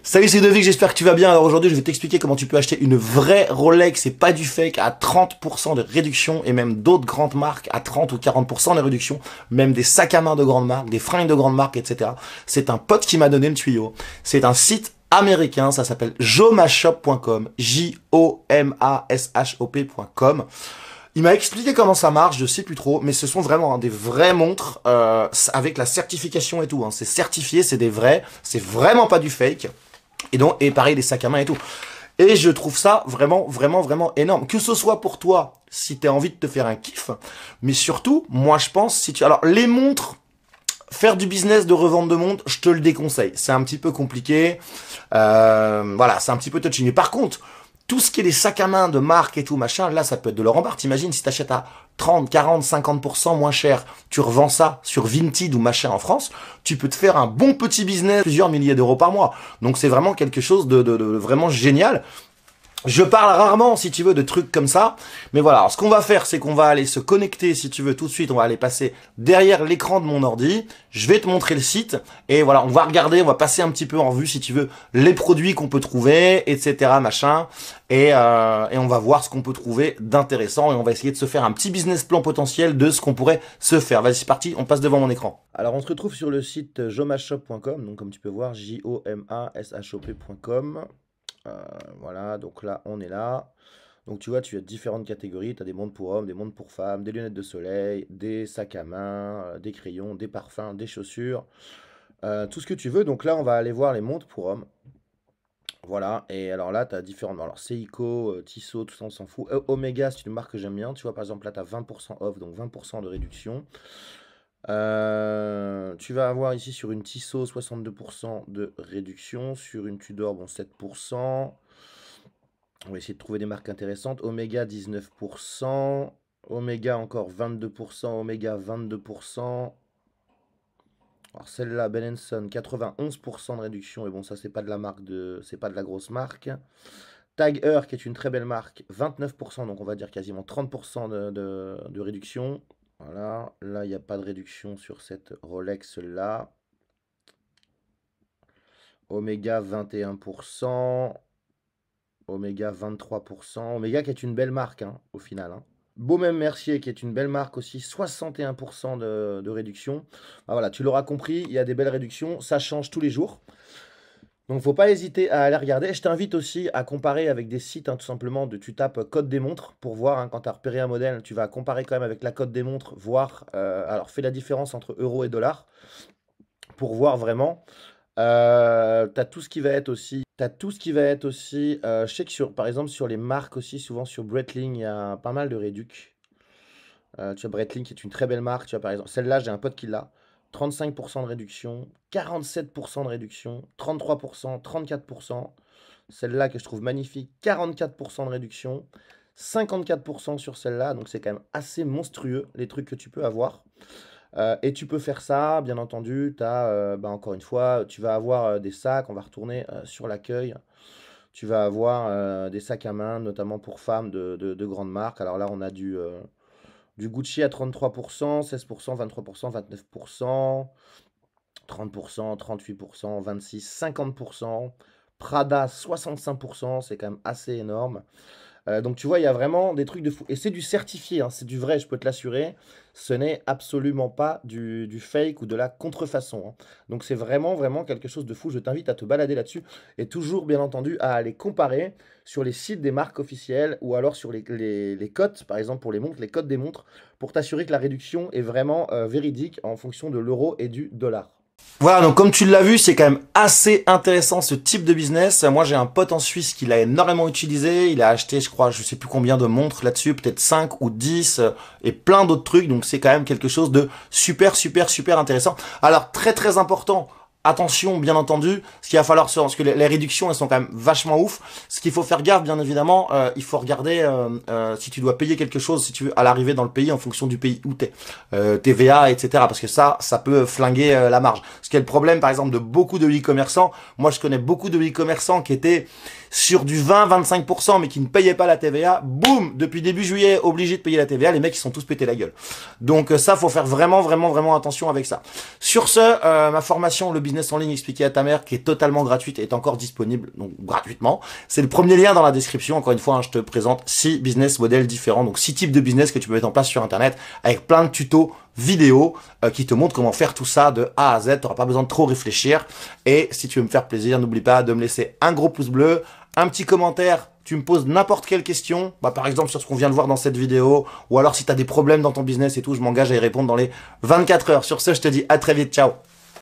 Salut, c'est Ludovic, j'espère que tu vas bien. Alors aujourd'hui, je vais t'expliquer comment tu peux acheter une vraie Rolex et pas du fake à 30% de réduction et même d'autres grandes marques à 30 ou 40% de réduction, même des sacs à main de grandes marques, des fringues de grandes marques, etc. C'est un pote qui m'a donné le tuyau. C'est un site américain, ça s'appelle jomashop.com, Jomashop.com. Il m'a expliqué comment ça marche, je sais plus trop, mais ce sont vraiment des vraies montres avec la certification et tout. C'est certifié, c'est des vrais, c'est vraiment pas du fake. Et pareil, les sacs à main et tout. Et je trouve ça vraiment énorme. Que ce soit pour toi, si tu as envie de te faire un kiff, mais surtout, moi je pense, si tu... Alors, les montres, faire du business de revente de montres, je te le déconseille. C'est un petit peu compliqué. Voilà, c'est un petit peu touchy. Mais par contre, tout ce qui est les sacs à main de marque et tout, machin, là, ça peut être de l'or en barre. T'imagines si t'achètes à 30, 40, 50% moins cher, tu revends ça sur Vinted ou machin en France, tu peux te faire un bon petit business, plusieurs milliers d'euros par mois. Donc c'est vraiment quelque chose de vraiment génial. Je parle rarement, si tu veux, de trucs comme ça. Mais voilà, alors, ce qu'on va faire, c'est qu'on va aller se connecter, si tu veux, tout de suite. On va aller passer derrière l'écran de mon ordi. Je vais te montrer le site. Et voilà, on va regarder, on va passer un petit peu en vue, si tu veux, les produits qu'on peut trouver, etc., machin. Et on va voir ce qu'on peut trouver d'intéressant. Et on va essayer de se faire un petit business plan potentiel de ce qu'on pourrait se faire. Vas-y, c'est parti, on passe devant mon écran. Alors, on se retrouve sur le site jomashop.com. Donc, comme tu peux voir, jomashop.com. Voilà, donc là, on est là. Donc tu vois, tu as différentes catégories. Tu as des montres pour hommes, des montres pour femmes, des lunettes de soleil, des sacs à main, des crayons, des parfums, des chaussures, tout ce que tu veux. Donc là, on va aller voir les montres pour hommes. Voilà, et alors là, tu as différentes... Alors Seiko, Tissot, tout ça, on s'en fout. Omega, c'est une marque que j'aime bien. Tu vois, par exemple, là, tu as 20% off, donc 20% de réduction. Tu vas avoir ici sur une Tissot 62% de réduction, sur une Tudor bon 7%. On va essayer de trouver des marques intéressantes. Omega 19%, Omega encore 22%, Omega 22%. Alors celle-là, Ben Son 91% de réduction, et bon ça c'est pas de la marque c'est pas de la grosse marque. Tag Heuer qui est une très belle marque, 29%, donc on va dire quasiment 30% de réduction. Voilà, là il n'y a pas de réduction sur cette Rolex là. Omega 21%, Omega 23%, Omega qui est une belle marque hein, au final. Hein. Baume & Mercier qui est une belle marque aussi, 61% de réduction. Ah, voilà, tu l'auras compris, il y a des belles réductions, ça change tous les jours. Donc, faut pas hésiter à aller regarder. Je t'invite aussi à comparer avec des sites, hein, tout simplement. Tu tapes code des montres pour voir, hein, quand tu as repéré un modèle, tu vas comparer quand même avec la cote des montres, voir. Alors, fais la différence entre euros et dollars pour voir vraiment. Tu as tout ce qui va être aussi. Je sais que par exemple, sur les marques aussi, souvent sur Breitling, il y a pas mal de réduc. Tu as Breitling qui est une très belle marque. Tu as par exemple, celle-là, j'ai un pote qui l'a. 35% de réduction, 47% de réduction, 33%, 34%. Celle-là que je trouve magnifique, 44% de réduction, 54% sur celle-là. Donc c'est quand même assez monstrueux les trucs que tu peux avoir. Et tu peux faire ça, bien entendu. Tu as, encore une fois, tu vas avoir des sacs. On va retourner sur l'accueil. Tu vas avoir des sacs à main, notamment pour femmes de grandes marques. Alors là, on a du Gucci à 33%, 16%, 23%, 29%, 30%, 38%, 26%, 50%. Prada, 65%, c'est quand même assez énorme. Donc tu vois, il y a vraiment des trucs de fou. Et c'est du certifié, hein, c'est du vrai, je peux te l'assurer. Ce n'est absolument pas du fake ou de la contrefaçon. Hein. Donc c'est vraiment quelque chose de fou. Je t'invite à te balader là-dessus. Et toujours, bien entendu, à aller comparer sur les sites des marques officielles ou alors sur les cotes, par exemple pour les montres, les cotes des montres, pour t'assurer que la réduction est vraiment véridique en fonction de l'euro et du dollar. Voilà, donc comme tu l'as vu, c'est quand même assez intéressant ce type de business. Moi, j'ai un pote en Suisse qui l'a énormément utilisé. Il a acheté, je crois, je sais plus combien de montres là-dessus, peut-être 5 ou 10 et plein d'autres trucs. Donc, c'est quand même quelque chose de super intéressant. Alors, très important. Attention, bien entendu, ce qu'il va falloir parce que les réductions, elles sont quand même vachement ouf. Ce qu'il faut faire gaffe, bien évidemment, il faut regarder si tu dois payer quelque chose, si tu veux, à l'arrivée dans le pays, en fonction du pays où t'es, TVA, etc. Parce que ça peut flinguer la marge. Ce qui est le problème, par exemple, de beaucoup de e-commerçants. Moi, je connais beaucoup de e-commerçants qui étaient sur du 20-25%, mais qui ne payaient pas la TVA. Boum, depuis début juillet, obligés de payer la TVA. Les mecs, ils sont tous pétés la gueule. Donc ça, faut faire vraiment attention avec ça. Sur ce, ma formation, le business business en ligne expliqué à ta mère qui est totalement gratuite et est encore disponible, donc gratuitement. C'est le premier lien dans la description. Encore une fois, hein, je te présente 6 business models différents, donc 6 types de business que tu peux mettre en place sur Internet avec plein de tutos vidéo qui te montrent comment faire tout ça de A à Z. Tu n'auras pas besoin de trop réfléchir. Et si tu veux me faire plaisir, n'oublie pas de me laisser un gros pouce bleu, un petit commentaire. Tu me poses n'importe quelle question, par exemple sur ce qu'on vient de voir dans cette vidéo, ou alors si tu as des problèmes dans ton business et tout, je m'engage à y répondre dans les 24 heures. Sur ce, je te dis à très vite, ciao.